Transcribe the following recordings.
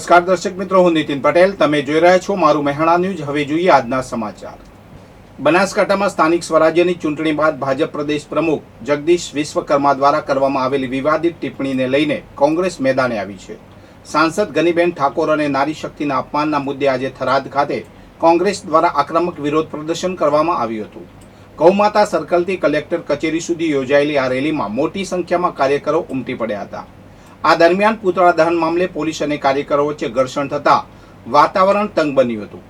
નમસ્કાર દર્શક મિત્રો, હું નીતિન પટેલ. તમે જોઈ રહ્યા છો મારું મહેણા ન્યૂઝ. હવે જોઈએ આજના સમાચાર. બનાસકાંઠામાં સ્થાનિક સ્વરાજ્યની ચૂંટણી બાદ ભાજપ પ્રદેશ પ્રમુખ જગદીશ વિશ્વકર્મા દ્વારા કરવામાં આવેલી વિવાદિત ટિપ્પણીને લઈને કોંગ્રેસ મેદાને આવી છે. સાંસદ ગનીબેન ઠાકોર અને નારી શક્તિના અપમાનના મુદ્દે આજે થરાદ ખાતે કોંગ્રેસ દ્વારા આક્રમક વિરોધ પ્રદર્શન કરવામાં આવ્યું હતું. ગૌમાતા સર્કલથી કલેક્ટર કચેરી સુધી યોજાયેલી આ રેલીમાં મોટી સંખ્યામાં કાર્યકરો ઉમટી પડ્યા હતા. આ દરમિયાન પૂતળા દહન મામલે પોલીસ અને કાર્યકરો વચ્ચે ઘર્ષણ થતા વાતાવરણ તંગ બન્યું હતું.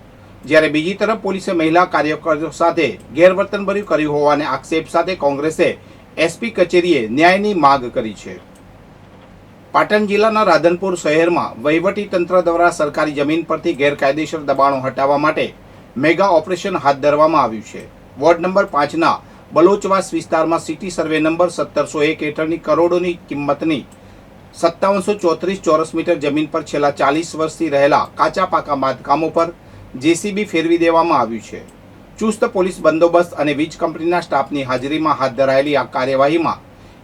જ્યારે બીજી તરફ પોલીસે મહિલા કાર્યકરો સાથે ગેરવર્તનભર્યું કર્યું હોવાના આક્ષેપ સાથે કોંગ્રેસે એસપી કચેરીએ ન્યાયની માંગ કરી છે. પાટણ જિલ્લાના રાધનપુર શહેરમાં વહીવટી તંત્ર દ્વારા સરકારી જમીન પરથી ગેરકાયદેસર દબાણો હટાવવા માટે મેગા ઓપરેશન હાથ ધરવામાં આવ્યું છે. વોર્ડ નંબર 5ના બલોચવાસ વિસ્તારમાં સિટી સર્વે નંબર 1701 હેઠળની કરોડોની કિંમતની 5734 ચોરસ મીટર જમીન પર છેલ્લા 40 વર્ષથી રહેલા કાચા પાકા બાંધકામો પર જેસીબી ફેરવી દેવામાં આવ્યું છે. ચુસ્ત પોલીસ બંદોબસ્ત અને વીજ કંપનીના સ્ટાફની હાજરીમાં હાથ ધરાયેલી આ કાર્યવાહીમાં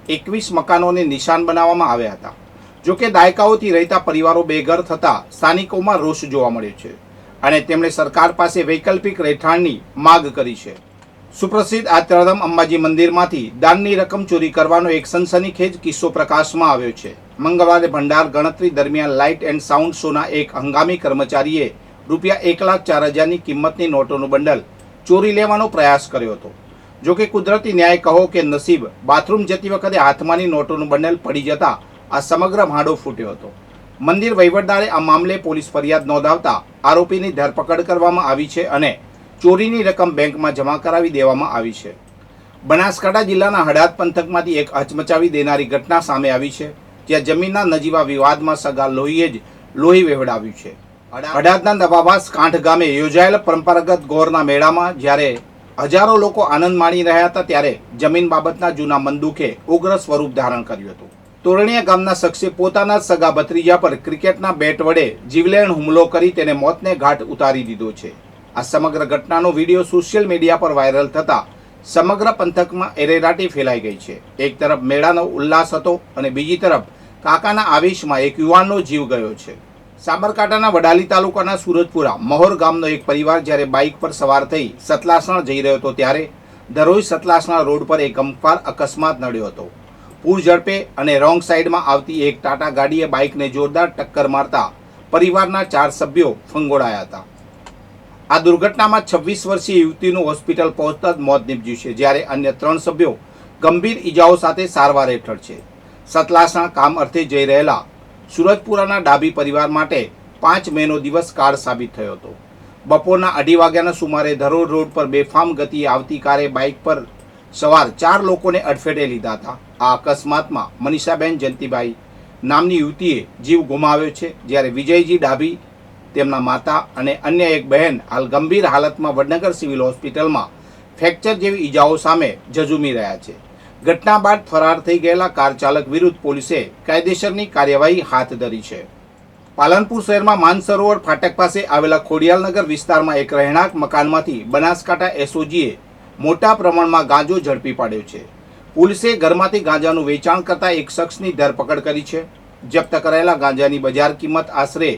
21 મકાનોને નિશાન બનાવવામાં આવ્યા હતા. જોકે દાયકાઓથી રહેતા પરિવારો બેઘર થતા સ્થાનિકોમાં રોષ જોવા મળ્યો છે અને તેમણે સરકાર પાસે વૈકલ્પિક રહેઠાણની માગ કરી છે. સુપ્રસિદ્ધ આત્રાધામ અંબાજી મંદિરમાંથી દાનની રકમ ચોરી કરવાનો એક સનસનીખેજ કિસ્સો પ્રકાશમાં આવ્યો છે. મંગળવારે ભંડાર ગણતરી દરમિયાન લાઇટ એન્ડ સાઉન્ડ શોના એક હંગામી કર્મચારીએ રૂપિયા 1,04,000ની કિંમતની નોટોનું બંડલ ચોરી લેવાનો પ્રયાસ કર્યો હતો. જોકે કુદરતી ન્યાય કહો કે નસીબ, બાથરૂમ જતી વખતે હાથમાંની નોટોનું બંડલ પડી જતા આ સમગ્ર ભાંડો ફૂટ્યો હતો. મંદિર વહીવટદારે આ મામલે પોલીસ ફરિયાદ નોંધાવતા આરોપીની ધરપકડ કરવામાં આવી છે અને ચોરીની રકમ બેંકમાં જમા કરાવી દેવામાં આવી છે. બનાસકાંઠા જિલ્લાના હડાદ પંથકમાંથી એક હચમચાવી દેનારી ઘટના સામે આવી છે, જ્યાં જમીનના નજીવા વિવાદમાં સગા લોહીએ જ લોહી વહેવડાવ્યું છે. હડાદના નવાબાસ કાંઠ ગામે યોજાયેલ પરંપરાગત ગોરના મેળામાં જ્યારે હજારો લોકો આનંદ માણી રહ્યા હતા, ત્યારે જમીન બાબતના જૂના મંદુકે ઉગ્ર સ્વરૂપ ધારણ કર્યું હતું. તોરણીયા ગામના શખ્સે પોતાના સગા ભત્રીજા પર ક્રિકેટના બેટ વડે જીવલેણ હુમલો કરી તેને મોતને ઘાટ ઉતારી દીધો છે. આ સમગ્ર ઘટનાનો વિડીયો સોશિયલ મીડિયા પર વાયરલ થતા સમગ્ર પંથકમાં એરેરાટી ફેલાઈ ગઈ છે. એક તરફ મેળાનો ઉલ્લાસ હતો અને બીજી તરફ કાકાના આવેશમાં એક યુવાનનો જીવ ગયો છે. સાબરકાંઠાના વડાલી તાલુકાના સુરજપુરા મહોર ગામનો એક પરિવાર જ્યારે બાઇક પર સવાર થઈ સતલાસણા જઈ રહ્યો હતો, ત્યારે ધરોઈ સતલાસણા રોડ પર એક ગમખ્વાર અકસ્માત નડ્યો હતો. પૂર ઝડપે અને રોંગ સાઈડમાં આવતી એક ટાટા ગાડીએ બાઇકને જોરદાર ટક્કર મારતા પરિવારના 4 સભ્યો ફંગોળાયા હતા. આ દુર્ઘટનામાં 26 વર્ષીય યુવતીનું હોસ્પિટલ પહોંચતા જ મોત નીપજ્યું છે, જ્યારે અન્ય 3 સભ્યો ગંભીર ઈજાઓ સાથે સારવાર હેઠળ છે. સતલાસણા કામ અર્થે જઈ રહેલા સુરજપુરાના ડાબી પરિવાર માટે 5 મેનો દિવસ કાળ સાબિત થયો હતો. બપોરના 2:30 વાગ્યાના સુમારે ધરોડ રોડ પર બેફામ ગતિએ આવતી કારે બાઇક પર સવાર 4 લોકોને અડફેટે લીધા હતા. આ અકસ્માતમાં મનીષાબેન જયંતિભાઈ નામની યુવતીએ જીવ ગુમાવ્યો છે, જ્યારે વિજયજી ડાભી, તેમના માતા અને અન્ય એક બહેન હાલ ગંભીર હાલતમાં વડનગર સિવિલ હોસ્પિટલમાં ફ્રેક્ચર જેવી ઈજાઓ સામે ઝઝૂમી રહ્યા છે. ઘટના બાદ ફરાર થઈ ગયેલા કાર ચાલક વિરુદ્ધ પોલીસે કાયદેસરની કાર્યવાહી હાથ ધરી છે. પાલનપુર શહેરમાં માનસરોવર ફાટક પાસે આવેલા ખોડિયાલનગર વિસ્તારમાં એક રહેણાંક મકાનમાંથી બનાસકાંઠા એસઓજીએ મોટા પ્રમાણમાં ગાંજો ઝડપી પાડ્યો છે. પોલીસે ઘરમાંથી ગાંજાનું વેચાણ કરતા એક શખ્સની ધરપકડ કરી છે. જપ્ત કરાયેલા ગાંજાની બજાર કિંમત આશરે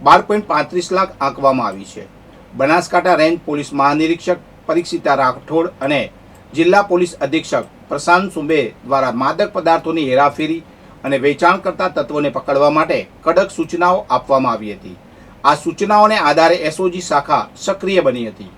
12.35 લાખ આંકવામાં આવી છે. બનાસકાંઠા રેન્જ પોલીસ મહાનિરીક્ષક પરીક્ષિતા રાઠોડ અને જિલ્લા પોલીસ અધિક્ષક પ્રશાંત સુંબે દ્વારા માદક પદાર્થોની હેરાફેરી અને વેચાણ કરતા તત્વોને પકડવા માટે કડક સૂચનાઓ આપવામાં આવી હતી. આ સૂચનાઓને આધારે એસઓજી શાખા સક્રિય બની હતી.